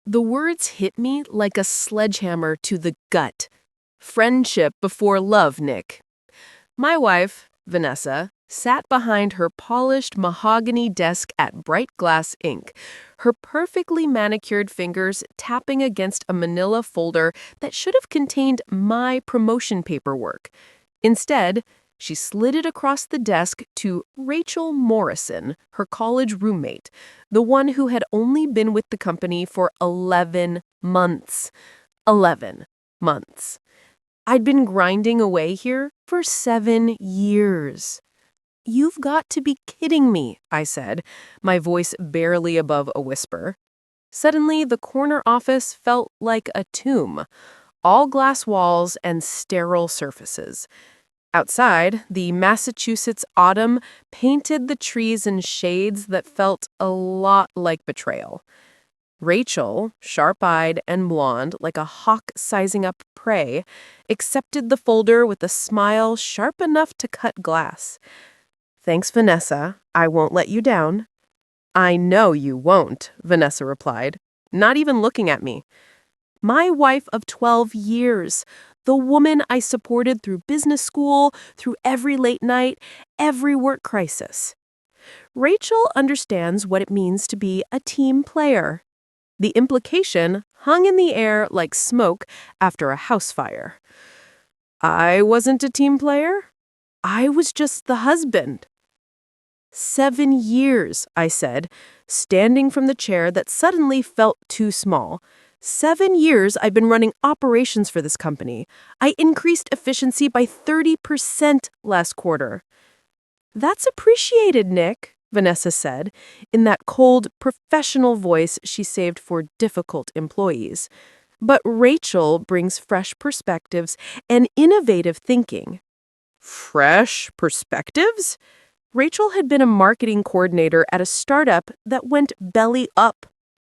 The words hit me like a sledgehammer to the gut. Friendship before love, Nick. My wife, Vanessa, sat behind her polished mahogany desk at Bright Glass Ink, her perfectly manicured fingers tapping against a manila folder that should have contained my promotion paperwork. Instead, she slid it across the desk to Rachel Morrison, her college roommate, the one who had only been with the company for 11 months. 11 months. I'd been grinding away here for 7 years. "You've got to be kidding me," I said, my voice barely above a whisper. Suddenly, the corner office felt like a tomb, all glass walls and sterile surfaces. Outside, the Massachusetts autumn painted the trees in shades that felt a lot like betrayal. Rachel, sharp-eyed and blonde, like a hawk sizing up prey, accepted the folder with a smile sharp enough to cut glass. "Thanks, Vanessa. I won't let you down." "I know you won't," Vanessa replied, not even looking at me. My wife of 12 years, the woman I supported through business school, through every late night, every work crisis. Rachel understands what it means to be a team player. The implication hung in the air like smoke after a house fire. I wasn't a team player. I was just the husband. 7 years, I said, standing from the chair that suddenly felt too small. 7 years I've been running operations for this company. I increased efficiency by 30% last quarter. "That's appreciated, Nick," Vanessa said, in that cold, professional voice she saved for difficult employees. But Rachel brings fresh perspectives and innovative thinking. Fresh perspectives? Rachel had been a marketing coordinator at a startup that went belly up.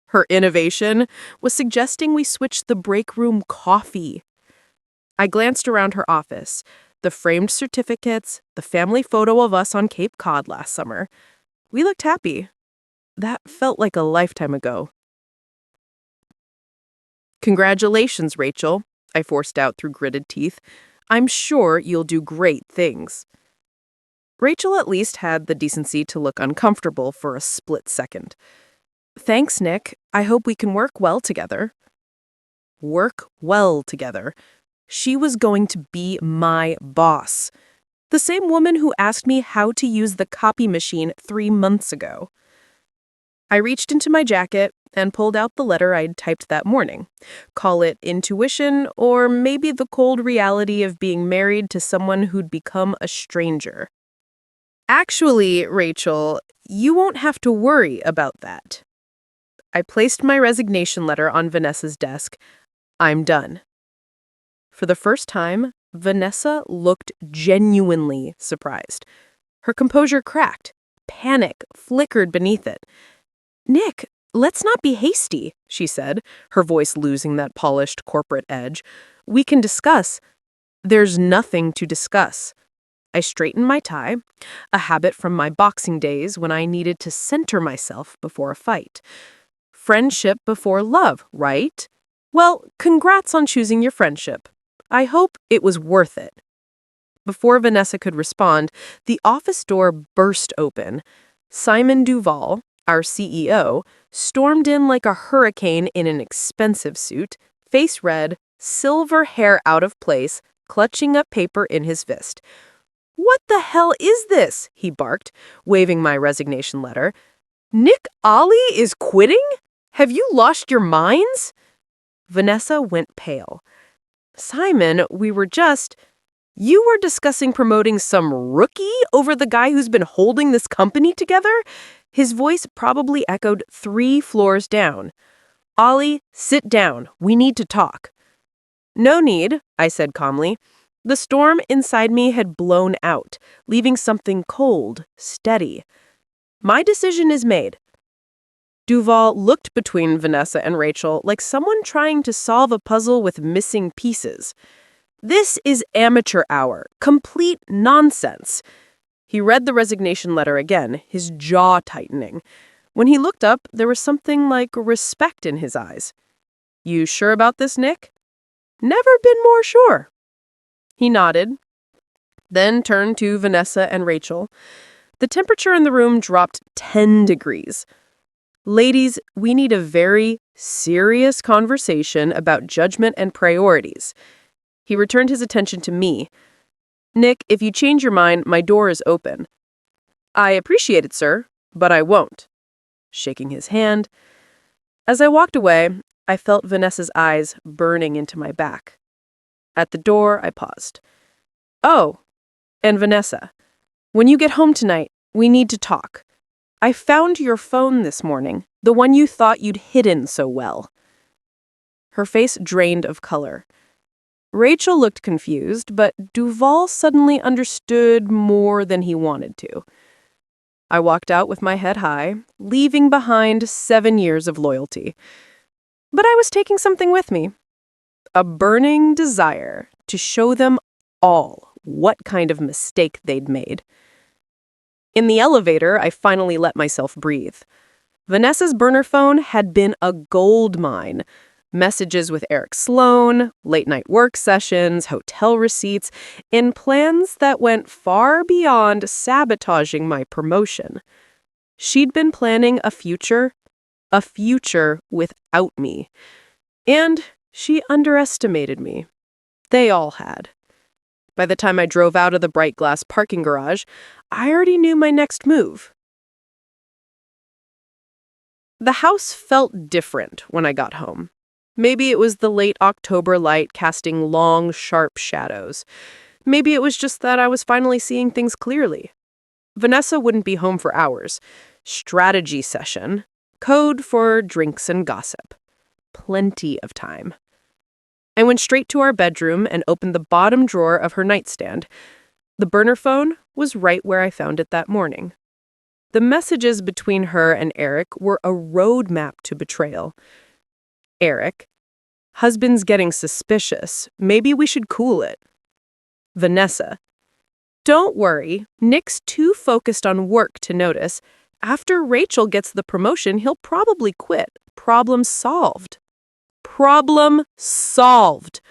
Her innovation was suggesting we switch the break room coffee. I glanced around her office, the framed certificates, the family photo of us on Cape Cod last summer. We looked happy. That felt like a lifetime ago. "Congratulations, Rachel," I forced out through gritted teeth. "I'm sure you'll do great things." Rachel at least had the decency to look uncomfortable for a split second. "Thanks, Nick. I hope we can work well together." Work well together. She was going to be my boss. The same woman who asked me how to use the copy machine 3 months ago. I reached into my jacket and pulled out the letter I'd typed that morning. Call it intuition, or maybe the cold reality of being married to someone who'd become a stranger. "Actually, Rachel, you won't have to worry about that." I placed my resignation letter on Vanessa's desk. "I'm done." For the first time, Vanessa looked genuinely surprised. Her composure cracked. Panic flickered beneath it. "Nick, let's not be hasty," she said, her voice losing that polished corporate edge. "We can discuss." "There's nothing to discuss." I straightened my tie, a habit from my boxing days when I needed to center myself before a fight. Friendship before love, right? Well, congrats on choosing your friendship. I hope it was worth it. Before Vanessa could respond, the office door burst open. Simon Duval, our CEO, stormed in like a hurricane in an expensive suit, face red, silver hair out of place, clutching up paper in his fist. "What the hell is this?" he barked, waving my resignation letter. "Nick Ali is quitting? Have you lost your minds?" Vanessa went pale. "Simon, we were just—" "You were discussing promoting some rookie over the guy who's been holding this company together?" His voice probably echoed 3 floors down. "Ali, sit down. We need to talk." "No need," I said calmly. The storm inside me had blown out, leaving something cold, steady. "My decision is made." Duval looked between Vanessa and Rachel like someone trying to solve a puzzle with missing pieces. "This is amateur hour, complete nonsense." He read the resignation letter again, his jaw tightening. When he looked up, there was something like respect in his eyes. "You sure about this, Nick?" "Never been more sure." He nodded, then turned to Vanessa and Rachel. The temperature in the room dropped 10 degrees. "Ladies, we need a very serious conversation about judgment and priorities." He returned his attention to me. "Nick, if you change your mind, my door is open." "I appreciate it, sir, but I won't." Shaking his hand. As I walked away, I felt Vanessa's eyes burning into my back. At the door, I paused. "Oh, and Vanessa, when you get home tonight, we need to talk. I found your phone this morning, the one you thought you'd hidden so well." Her face drained of color. Rachel looked confused, but Duval suddenly understood more than he wanted to. I walked out with my head high, leaving behind 7 years of loyalty. But I was taking something with me. A burning desire to show them all what kind of mistake they'd made. In the elevator, I finally let myself breathe. Vanessa's burner phone had been a gold mine. Messages with Eric Sloan, late-night work sessions, hotel receipts, and plans that went far beyond sabotaging my promotion. She'd been planning a future without me. And she underestimated me. They all had. By the time I drove out of the bright glass parking garage, I already knew my next move. The house felt different when I got home. Maybe it was the late October light casting long, sharp shadows. Maybe it was just that I was finally seeing things clearly. Vanessa wouldn't be home for hours. Strategy session. Code for drinks and gossip. Plenty of time. I went straight to our bedroom and opened the bottom drawer of her nightstand. The burner phone was right where I found it that morning. The messages between her and Eric were a roadmap to betrayal. Eric, "Husband's getting suspicious. Maybe we should cool it." Vanessa, "Don't worry. Nick's too focused on work to notice. After Rachel gets the promotion, he'll probably quit. Problem solved." Problem solved.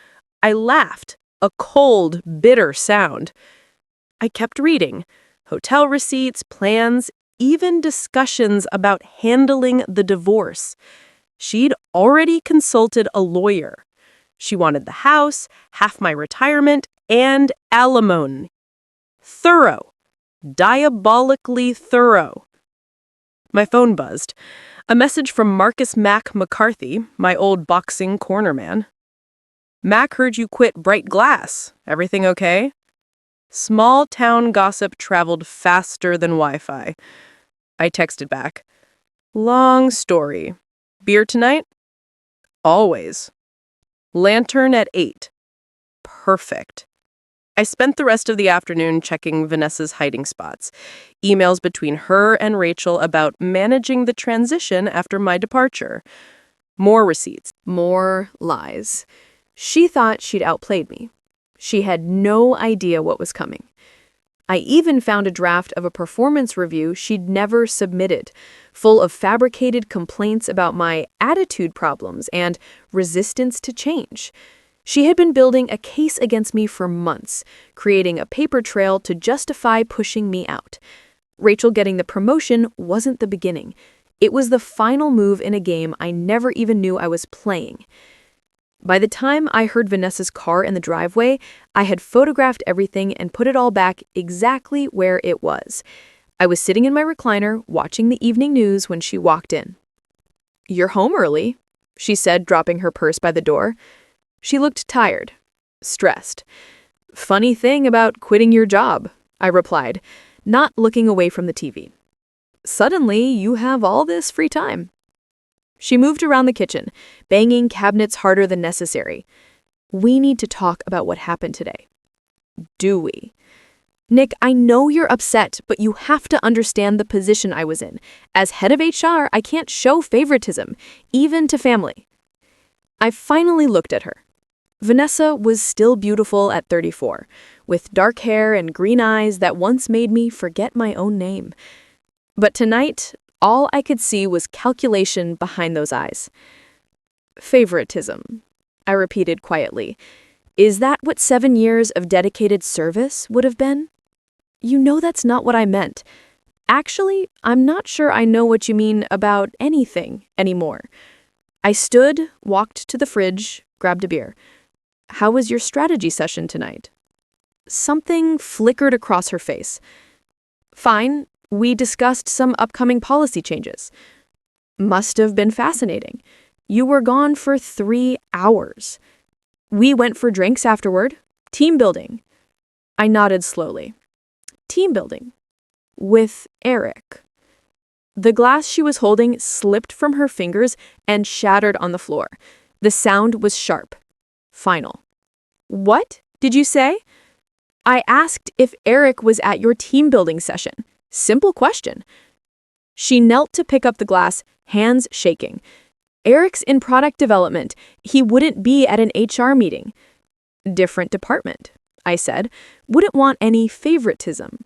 I laughed, a cold, bitter sound. I kept reading. Hotel receipts, plans, even discussions about handling the divorce. She'd already consulted a lawyer. She wanted the house, half my retirement, and alimony. Thorough. Diabolically thorough. My phone buzzed. A message from Marcus Mac McCarthy, my old boxing cornerman. "Mac heard you quit Bright Glass. Everything okay?" Small town gossip traveled faster than Wi-Fi. I texted back. "Long story. Beer tonight?" "Always." "Lantern at 8. Perfect. I spent the rest of the afternoon checking Vanessa's hiding spots. Emails between her and Rachel about managing the transition after my departure. More receipts. More lies. She thought she'd outplayed me. She had no idea what was coming. I even found a draft of a performance review she'd never submitted, full of fabricated complaints about my attitude problems and resistance to change. She had been building a case against me for months, creating a paper trail to justify pushing me out. Rachel getting the promotion wasn't the beginning. It was the final move in a game I never even knew I was playing. By the time I heard Vanessa's car in the driveway, I had photographed everything and put it all back exactly where it was. I was sitting in my recliner, watching the evening news when she walked in. "You're home early," she said, dropping her purse by the door. She looked tired, stressed. "Funny thing about quitting your job," I replied, not looking away from the TV. "Suddenly, you have all this free time." She moved around the kitchen, banging cabinets harder than necessary. "We need to talk about what happened today." "Do we?" "Nick, I know you're upset, but you have to understand the position I was in. As head of HR, I can't show favoritism, even to family." I finally looked at her. Vanessa was still beautiful at 34, with dark hair and green eyes that once made me forget my own name. But tonight, All I could see was calculation behind those eyes. Favoritism, I repeated quietly. Is that what 7 years of dedicated service would have been? You know that's not what I meant. Actually, I'm not sure I know what you mean about anything anymore. I stood, walked to the fridge, grabbed a beer. How was your strategy session tonight? Something flickered across her face. Fine, we discussed some upcoming policy changes. Must have been fascinating. You were gone for 3 hours. We went for drinks afterward. Team building. I nodded slowly. Team building. With Eric. The glass she was holding slipped from her fingers and shattered on the floor. The sound was sharp. Final. What did you say? I asked if Eric was at your team building session. Simple question. She knelt to pick up the glass, hands shaking. Eric's in product development. He wouldn't be at an HR meeting. Different department, I said. Wouldn't want any favoritism.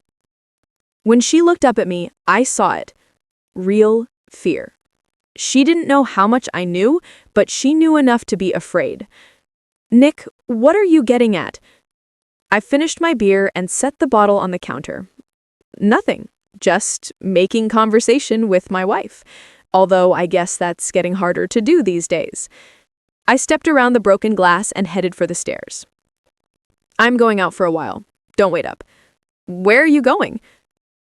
When she looked up at me, I saw it. Real fear. She didn't know how much I knew, but she knew enough to be afraid. Nick, what are you getting at? I finished my beer and set the bottle on the counter. Nothing. Just making conversation with my wife. Although I guess that's getting harder to do these days. I stepped around the broken glass and headed for the stairs. I'm going out for a while. Don't wait up. Where are you going?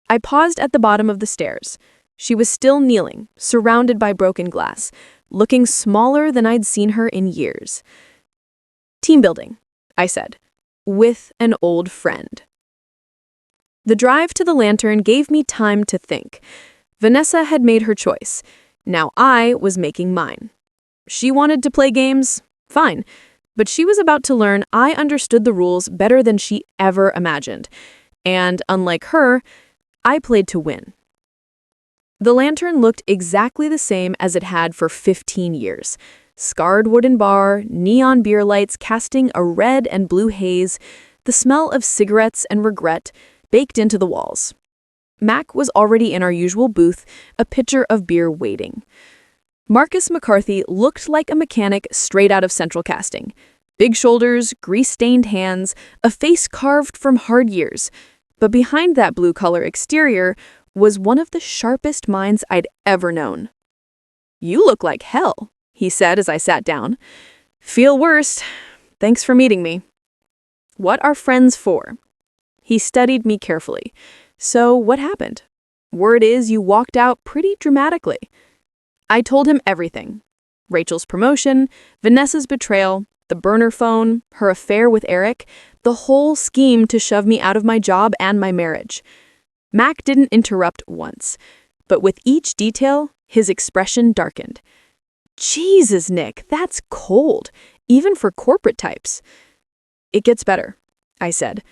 I paused at the bottom of the stairs. She was still kneeling, surrounded by broken glass, looking smaller than I'd seen her in years. Team building, I said, with an old friend. The drive to the lantern gave me time to think. Vanessa had made her choice. Now I was making mine. She wanted to play games? Fine. But she was about to learn I understood the rules better than she ever imagined. And unlike her, I played to win. The lantern looked exactly the same as it had for 15 years. Scarred wooden bar, neon beer lights casting a red and blue haze, the smell of cigarettes and regret baked into the walls. Mac was already in our usual booth, a pitcher of beer waiting. Marcus McCarthy looked like a mechanic straight out of Central Casting. Big shoulders, grease-stained hands, a face carved from hard years. But behind that blue-collar exterior was one of the sharpest minds I'd ever known. You look like hell, he said as I sat down. Feel worse. Thanks for meeting me. What are friends for? He studied me carefully. So what happened? Word is you walked out pretty dramatically. I told him everything. Rachel's promotion, Vanessa's betrayal, the burner phone, her affair with Eric, the whole scheme to shove me out of my job and my marriage. Mac didn't interrupt once, but with each detail, his expression darkened. Jesus, Nick, that's cold, even for corporate types. It gets better, I said.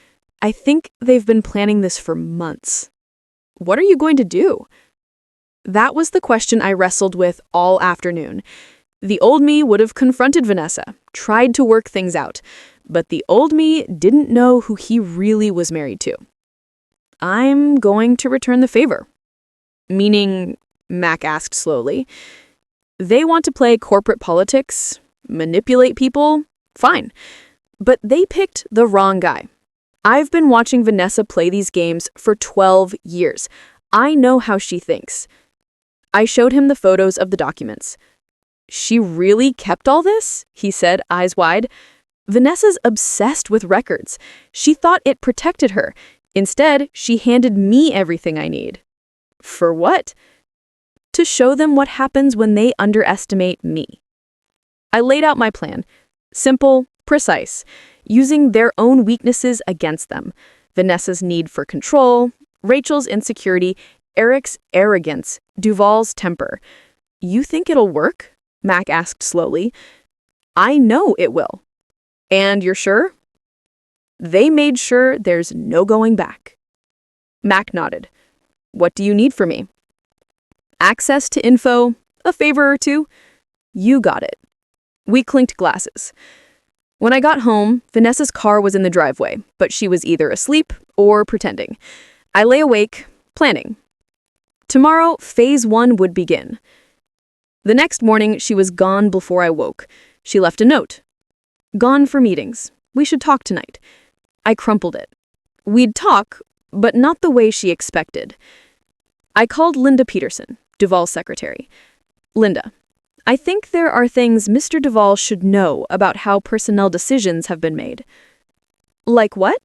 I think they've been planning this for months. What are you going to do? That was the question I wrestled with all afternoon. The old me would have confronted Vanessa, tried to work things out, but the old me didn't know who he really was married to. I'm going to return the favor. Meaning, Mac asked slowly, they want to play corporate politics, manipulate people, fine. But they picked the wrong guy. I've been watching Vanessa play these games for 12 years. I know how she thinks. I showed him the photos of the documents. She really kept all this? He said, eyes wide. Vanessa's obsessed with records. She thought it protected her. Instead, she handed me everything I need. For what? To show them what happens when they underestimate me. I laid out my plan. Simple, precise, using their own weaknesses against them. Vanessa's need for control, Rachel's insecurity, Eric's arrogance, Duval's temper. You think it'll work? Mac asked slowly. I know it will. And you're sure? They made sure there's no going back. Mac nodded. What do you need from me? Access to info, a favor or two? You got it. We clinked glasses. When I got home, Vanessa's car was in the driveway, but she was either asleep or pretending. I lay awake, planning. Tomorrow, phase 1 would begin. The next morning, she was gone before I woke. She left a note. Gone for meetings. We should talk tonight. I crumpled it. We'd talk, but not the way she expected. I called Linda Peterson, Duvall's secretary. Linda, I think there are things Mr. Duvall should know about how personnel decisions have been made. Like what?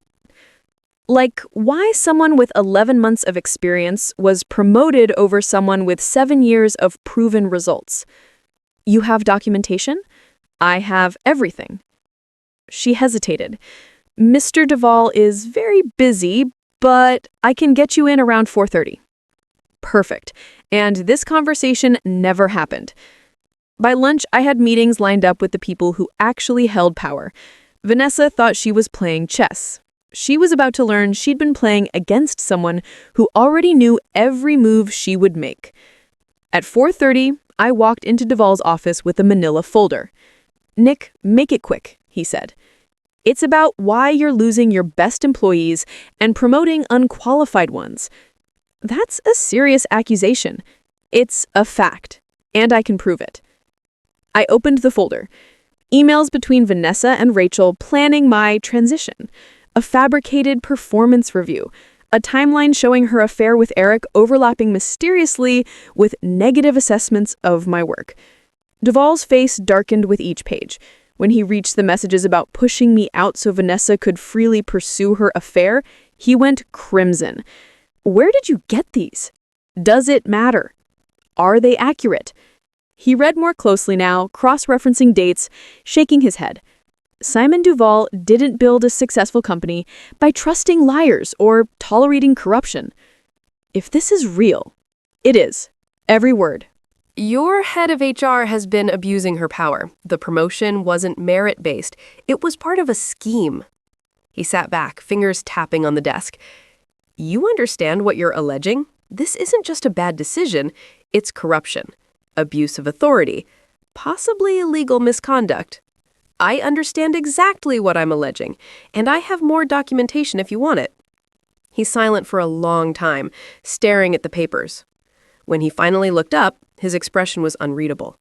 Like why someone with 11 months of experience was promoted over someone with 7 years of proven results. You have documentation? I have everything. She hesitated. Mr. Duvall is very busy, but I can get you in around 4:30. Perfect. And this conversation never happened. By lunch, I had meetings lined up with the people who actually held power. Vanessa thought she was playing chess. She was about to learn she'd been playing against someone who already knew every move she would make. At 4:30, I walked into Duvall's office with a manila folder. Nick, make it quick, he said. It's about why you're losing your best employees and promoting unqualified ones. That's a serious accusation. It's a fact, and I can prove it. I opened the folder. Emails between Vanessa and Rachel planning my transition. A fabricated performance review. A timeline showing her affair with Eric overlapping mysteriously with negative assessments of my work. Duvall's face darkened with each page. When he reached the messages about pushing me out so Vanessa could freely pursue her affair, he went crimson. Where did you get these? Does it matter? Are they accurate? He read more closely now, cross-referencing dates, shaking his head. Simon Duvall didn't build a successful company by trusting liars or tolerating corruption. If this is real, it is. Every word. Your head of HR has been abusing her power. The promotion wasn't merit-based. It was part of a scheme. He sat back, fingers tapping on the desk. You understand what you're alleging? This isn't just a bad decision. It's corruption, abuse of authority, possibly illegal misconduct. I understand exactly what I'm alleging, and I have more documentation if you want it. He's silent for a long time, staring at the papers. When he finally looked up, his expression was unreadable.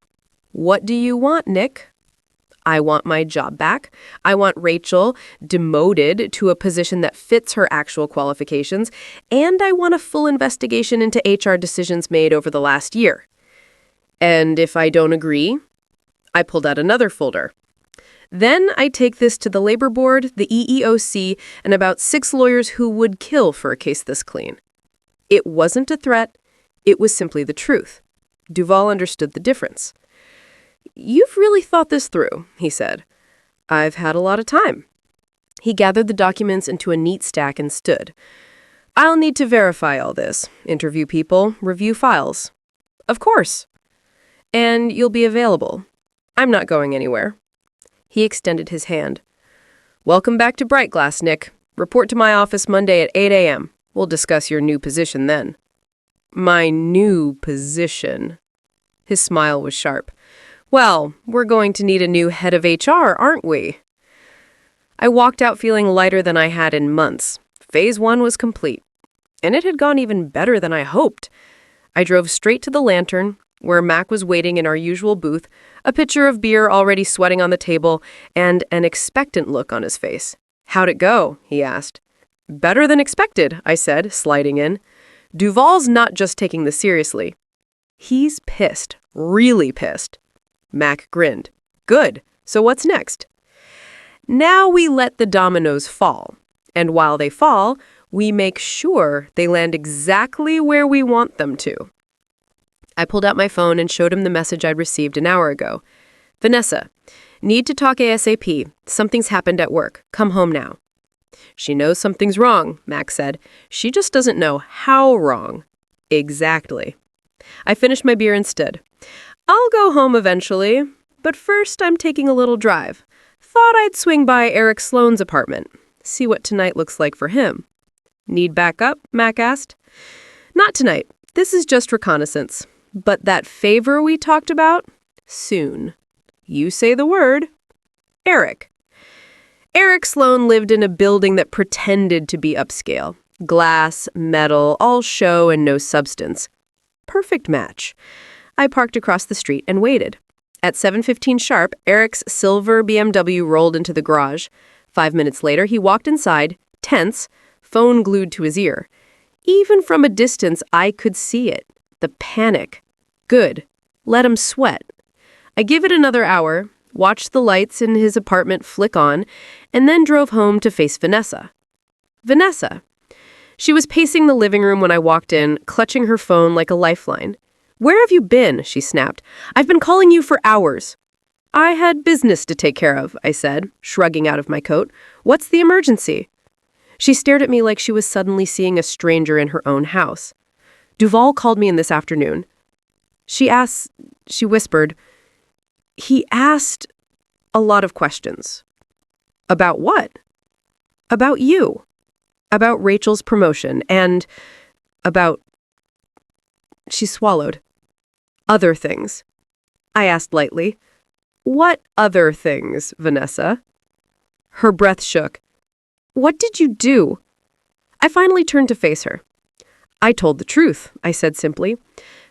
What do you want, Nick? I want my job back. I want Rachel demoted to a position that fits her actual qualifications, and I want a full investigation into HR decisions made over the last year. And if I don't agree, I pulled out another folder. Then I take this to the Labor Board, the EEOC, and about 6 lawyers who would kill for a case this clean. It wasn't a threat. It was simply the truth. Duvall understood the difference. You've really thought this through, he said. I've had a lot of time. He gathered the documents into a neat stack and stood. I'll need to verify all this, interview people, review files. Of course. And you'll be available. I'm not going anywhere. He extended his hand. Welcome back to Brightglass, Nick. Report to my office Monday at 8 a.m. We'll discuss your new position then. My new position. His smile was sharp. Well, we're going to need a new head of HR, aren't we? I walked out feeling lighter than I had in months. Phase 1 was complete. And it had gone even better than I hoped. I drove straight to the Lantern, where Mac was waiting in our usual booth, a pitcher of beer already sweating on the table, and an expectant look on his face. How'd it go? He asked. Better than expected, I said, sliding in. Duvall's not just taking this seriously. He's pissed, really pissed. Mac grinned. Good. So what's next? Now we let the dominoes fall. And while they fall, we make sure they land exactly where we want them to. I pulled out my phone and showed him the message I'd received an hour ago. Vanessa, need to talk ASAP. Something's happened at work. Come home now. She knows something's wrong, Mac said. She just doesn't know how wrong. Exactly. I finished my beer and stood. I'll go home eventually, but first I'm taking a little drive. Thought I'd swing by Eric Sloane's apartment. See what tonight looks like for him. Need backup? Mac asked. Not tonight. This is just reconnaissance. But that favor we talked about? Soon. You say the word. Eric. Eric Sloane lived in a building that pretended to be upscale. Glass, metal, all show and no substance. Perfect match. I parked across the street and waited. At 7:15 sharp, Eric's silver BMW rolled into the garage. 5 minutes later, he walked inside, tense, phone glued to his ear. Even from a distance, I could see it. The panic. Good. Let him sweat. I give it another hour, watched the lights in his apartment flick on, and then drove home to face Vanessa. Vanessa. She was pacing the living room when I walked in, clutching her phone like a lifeline. "Where have you been?" she snapped. "I've been calling you for hours." "I had business to take care of," I said, shrugging out of my coat. "What's the emergency?" She stared at me like she was suddenly seeing a stranger in her own house. "Duval called me in this afternoon. She whispered, he asked a lot of questions." "About what?" "About you. About Rachel's promotion, and about..." She swallowed. "Other things." I asked lightly. "What other things, Vanessa?" Her breath shook. "What did you do?" I finally turned to face her. "I told the truth," I said simply.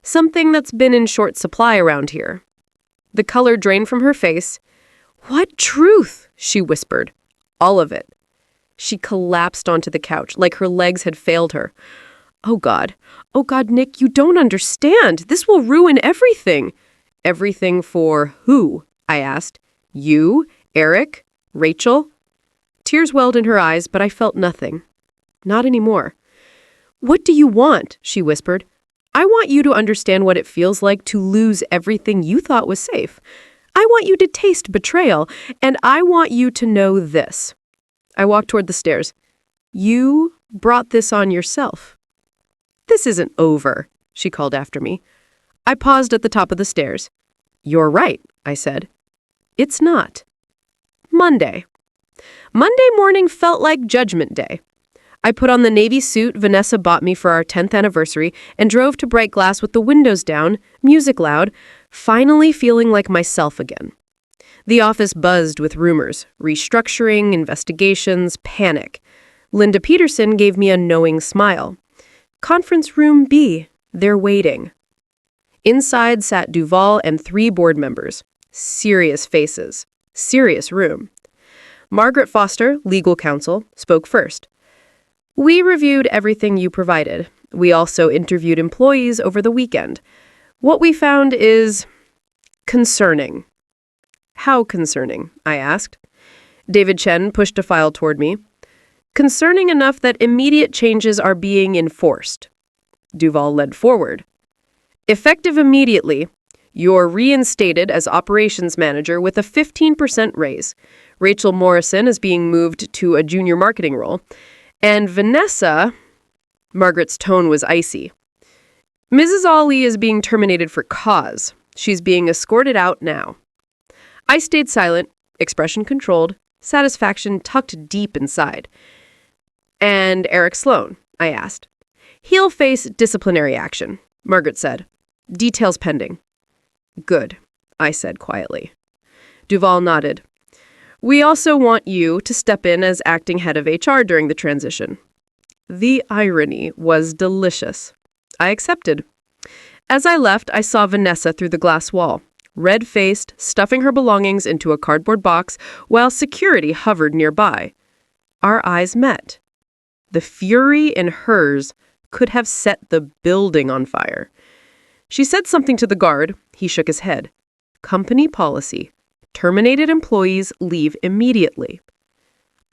"Something that's been in short supply around here." The color drained from her face. "What truth?" she whispered. "All of it." She collapsed onto the couch, like her legs had failed her. Oh, God, Nick, you don't understand. This will ruin everything." "Everything for who?" I asked. "You? Eric? Rachel?" Tears welled in her eyes, but I felt nothing. Not anymore. "What do you want?" she whispered. "I want you to understand what it feels like to lose everything you thought was safe. I want you to taste betrayal, and I want you to know this." I walked toward the stairs. "You brought this on yourself." "This isn't over," she called after me. I paused at the top of the stairs. "You're right," I said. "It's not." Monday. Monday morning felt like Judgment Day. I put on the navy suit Vanessa bought me for our 10th anniversary and drove to Bright Glass with the windows down, music loud, finally feeling like myself again. The office buzzed with rumors, restructuring, investigations, panic. Linda Peterson gave me a knowing smile. "Conference room B. They're waiting." Inside sat Duval and 3 board members. Serious faces. Serious room. Margaret Foster, legal counsel, spoke first. "We reviewed everything you provided. We also interviewed employees over the weekend. What we found is concerning." "How concerning?" I asked. David Chen pushed a file toward me. "Concerning enough that immediate changes are being enforced." Duval led forward. "Effective immediately, you're reinstated as operations manager with a 15% raise. Rachel Morrison is being moved to a junior marketing role. And Vanessa..." Margaret's tone was icy. "Mrs. Ali is being terminated for cause. She's being escorted out now." I stayed silent, expression controlled, satisfaction tucked deep inside. "And Eric Sloan?" I asked. "He'll face disciplinary action," Margaret said. "Details pending." "Good," I said quietly. Duval nodded. "We also want you to step in as acting head of HR during the transition." The irony was delicious. I accepted. As I left, I saw Vanessa through the glass wall, red-faced, stuffing her belongings into a cardboard box while security hovered nearby. Our eyes met. The fury in hers could have set the building on fire. She said something to the guard. He shook his head. "Company policy. Terminated employees leave immediately."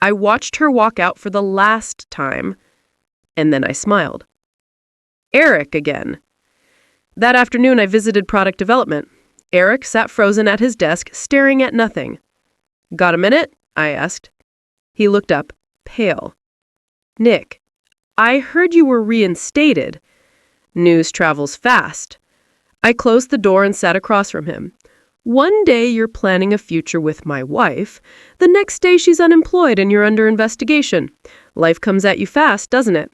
I watched her walk out for the last time, and then I smiled. Eric again. That afternoon, I visited product development. Eric sat frozen at his desk, staring at nothing. "Got a minute?" I asked. He looked up, pale. "Nick, I heard you were reinstated." News travels fast. I closed the door and sat across from him. "One day you're planning a future with my wife. The next day she's unemployed and you're under investigation. Life comes at you fast, doesn't it?"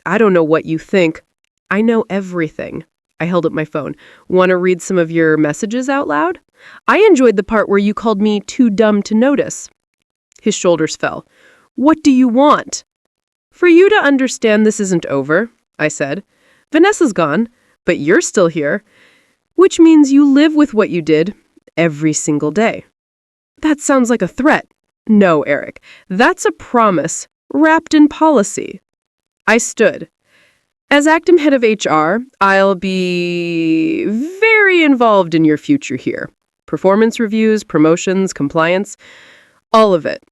"I don't know what you think. I know everything." I held up my phone. "Want to read some of your messages out loud?" "I enjoyed the part where you called me too dumb to notice." His shoulders fell. "What do you want?" "For you to understand this isn't over," I said. "Vanessa's gone. but you're still here, which means you live with what you did every single day. That sounds like a threat. No, Eric, that's a promise wrapped in policy. I stood. As acting head of HR, I'll be very involved in your future here. Performance reviews, promotions, compliance, all of it.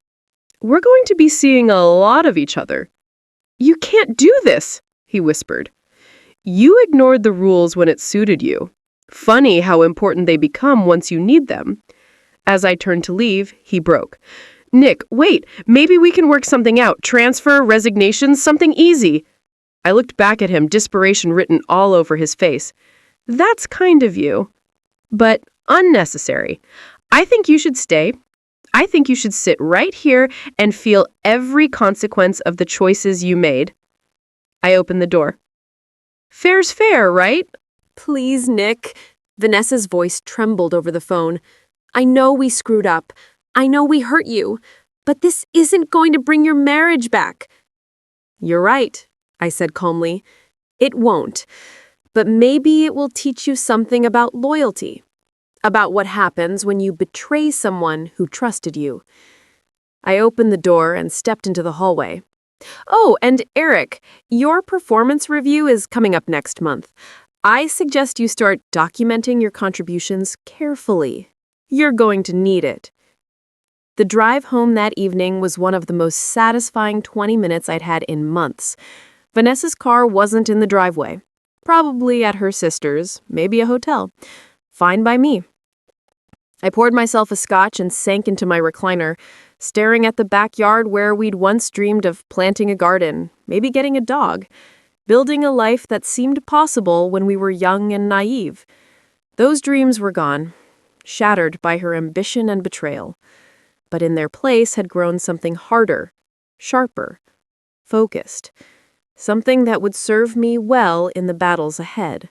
We're going to be seeing a lot of each other. You can't do this, he whispered. You ignored the rules when it suited you. Funny how important they become once you need them. As I turned to leave, he broke. Nick, wait, maybe we can work something out. Transfer, resignation, something easy. I looked back at him, desperation written all over his face. That's kind of you, but unnecessary. I think you should stay. I think you should sit right here and feel every consequence of the choices you made. I opened the door. Fair's fair, right? Please, Nick. Vanessa's voice trembled over the phone. I know we screwed up. I know we hurt you. But this isn't going to bring your marriage back. You're right, I said calmly. It won't. But maybe it will teach you something about loyalty. About what happens when you betray someone who trusted you. I opened the door and stepped into the hallway. Oh, and Eric, your performance review is coming up next month. I suggest you start documenting your contributions carefully. You're going to need it. The drive home that evening was one of the most satisfying 20 minutes I'd had in months. Vanessa's car wasn't in the driveway. Probably at her sister's, maybe a hotel. Fine by me. I poured myself a scotch and sank into my recliner, staring at the backyard where we'd once dreamed of planting a garden, maybe getting a dog, building a life that seemed possible when we were young and naive. Those dreams were gone, shattered by her ambition and betrayal. But in their place had grown something harder, sharper, focused, something that would serve me well in the battles ahead.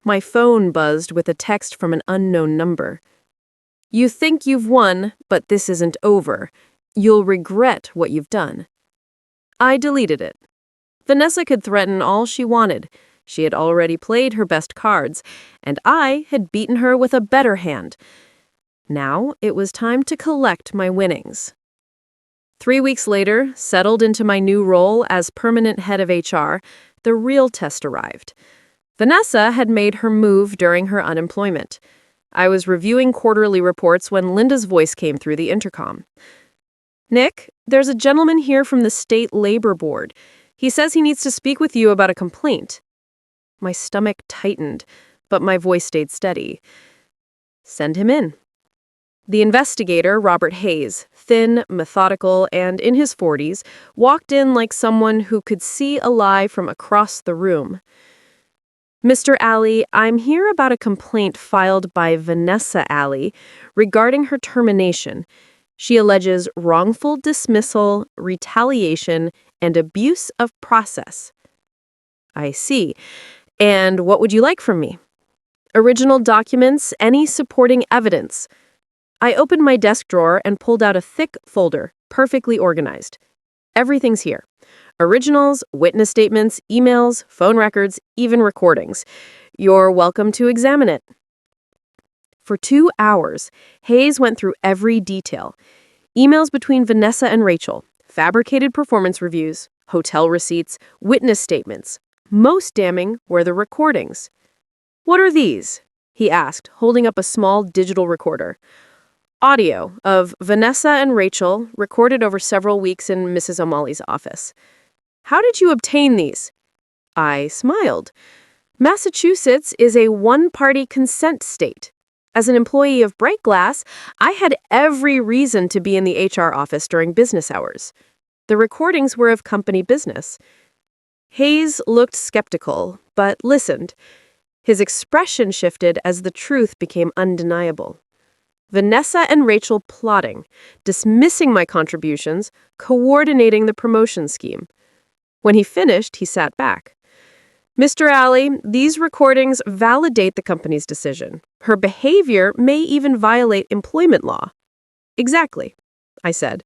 My phone buzzed with a text from an unknown number. You think you've won, but this isn't over. You'll regret what you've done. I deleted it. Vanessa could threaten all she wanted. She had already played her best cards, and I had beaten her with a better hand. Now it was time to collect my winnings. 3 weeks later, settled into my new role as permanent head of HR, the real test arrived. Vanessa had made her move during her unemployment. I was reviewing quarterly reports when Linda's voice came through the intercom. Nick, there's a gentleman here from the State Labor Board. He says he needs to speak with you about a complaint. My stomach tightened, but my voice stayed steady. Send him in. The investigator, Robert Hayes, thin, methodical, and in his 40s, walked in like someone who could see a lie from across the room. Mr. Alley, I'm here about a complaint filed by Vanessa Alley regarding her termination. She alleges wrongful dismissal, retaliation, and abuse of process. I see. And what would you like from me? Original documents, any supporting evidence. I opened my desk drawer and pulled out a thick folder, perfectly organized. Everything's here. Originals, witness statements, emails, phone records, even recordings. You're welcome to examine it. For 2 hours, Hayes went through every detail. Emails between Vanessa and Rachel, fabricated performance reviews, hotel receipts, witness statements. Most damning were the recordings. What are these? He asked, holding up a small digital recorder. Audio of Vanessa and Rachel recorded over several weeks in Mrs. O'Malley's office. How did you obtain these? I smiled. Massachusetts is a one-party consent state. As an employee of Bright Glass, I had every reason to be in the HR office during business hours. The recordings were of company business. Hayes looked skeptical, but listened. His expression shifted as the truth became undeniable. Vanessa and Rachel plotting, dismissing my contributions, coordinating the promotion scheme. When he finished, he sat back. Mr. Alley, these recordings validate the company's decision. Her behavior may even violate employment law. Exactly, I said.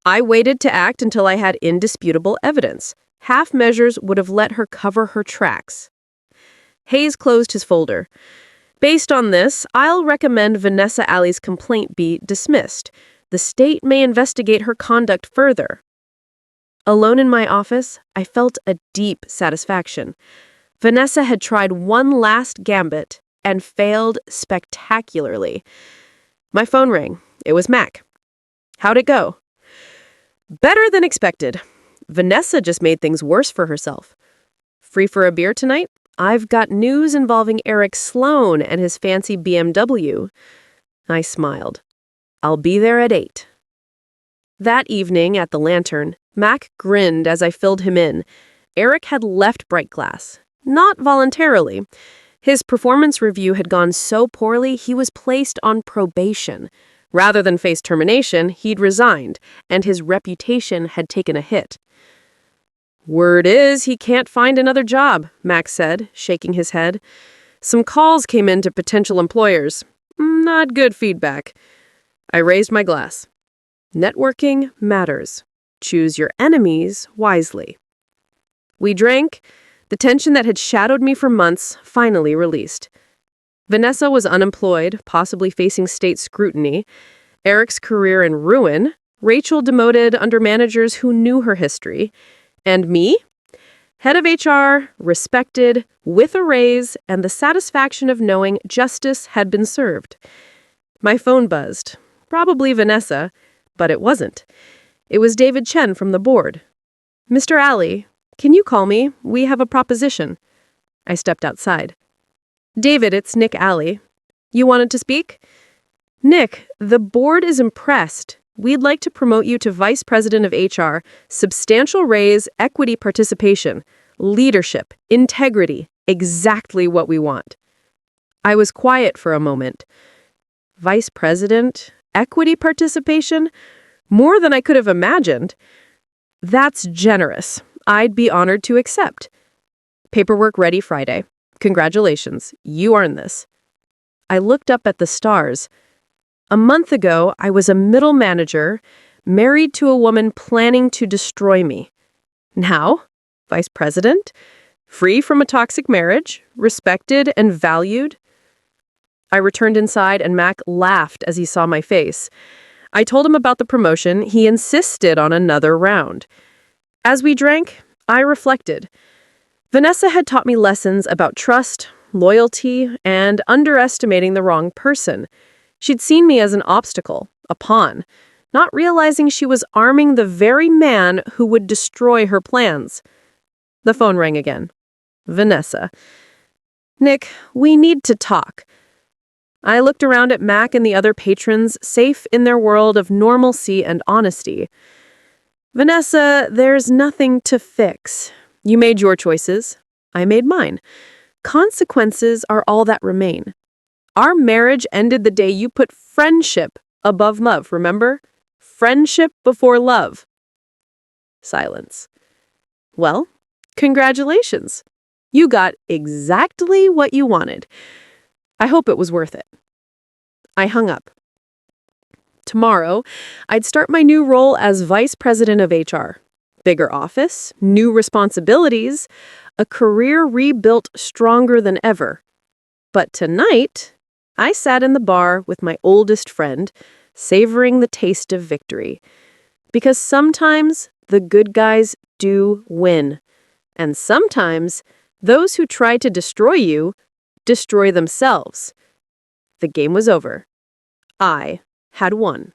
I waited to act until I had indisputable evidence. Half measures would have let her cover her tracks. Hayes closed his folder. Based on this, I'll recommend Vanessa Alley's complaint be dismissed. The state may investigate her conduct further. Alone in my office, I felt a deep satisfaction. Vanessa had tried one last gambit and failed spectacularly. My phone rang. It was Mac. How'd it go? Better than expected. Vanessa just made things worse for herself. Free for a beer tonight? I've got news involving Eric Sloan and his fancy BMW. I smiled. I'll be there at 8. That evening at the Lantern, Mac grinned as I filled him in. Eric had left Bright Glass. Not voluntarily. His performance review had gone so poorly he was placed on probation. Rather than face termination, he'd resigned, and his reputation had taken a hit. Word is he can't find another job, Max said, shaking his head. Some calls came in to potential employers. Not good feedback. I raised my glass. Networking matters. Choose your enemies wisely. We drank. The tension that had shadowed me for months finally released. Vanessa was unemployed, possibly facing state scrutiny. Eric's career in ruin. Rachel demoted under managers who knew her history. And me? Head of HR, respected, with a raise, and the satisfaction of knowing justice had been served. My phone buzzed. Probably Vanessa, but it wasn't. It was David Chen from the board. Mr. Alley, can you call me? We have a proposition. I stepped outside. David, it's Nick Alley. You wanted to speak? Nick, the board is impressed. We'd like to promote you to Vice President of HR, substantial raise, equity participation, leadership, integrity, exactly what we want. I was quiet for a moment. Vice President, equity participation? More than I could have imagined. That's generous. I'd be honored to accept. Paperwork ready Friday. Congratulations, you earned this. I looked up at the stars. A month ago, I was a middle manager, married to a woman planning to destroy me. Now, vice president, free from a toxic marriage, respected and valued. I returned inside and Mac laughed as he saw my face. I told him about the promotion. He insisted on another round. As we drank, I reflected. Vanessa had taught me lessons about trust, loyalty, and underestimating the wrong person. She'd seen me as an obstacle, a pawn, not realizing she was arming the very man who would destroy her plans. The phone rang again. Vanessa. Nick, we need to talk. I looked around at Mac and the other patrons, safe in their world of normalcy and honesty. Vanessa, there's nothing to fix. You made your choices. I made mine. Consequences are all that remain. Our marriage ended the day you put friendship above love, remember? Friendship before love. Silence. Well, congratulations. You got exactly what you wanted. I hope it was worth it. I hung up. Tomorrow, I'd start my new role as Vice President of HR. Bigger office, new responsibilities, a career rebuilt stronger than ever. But tonight, I sat in the bar with my oldest friend, savoring the taste of victory. Because sometimes the good guys do win. And sometimes those who try to destroy you destroy themselves. The game was over. I had won.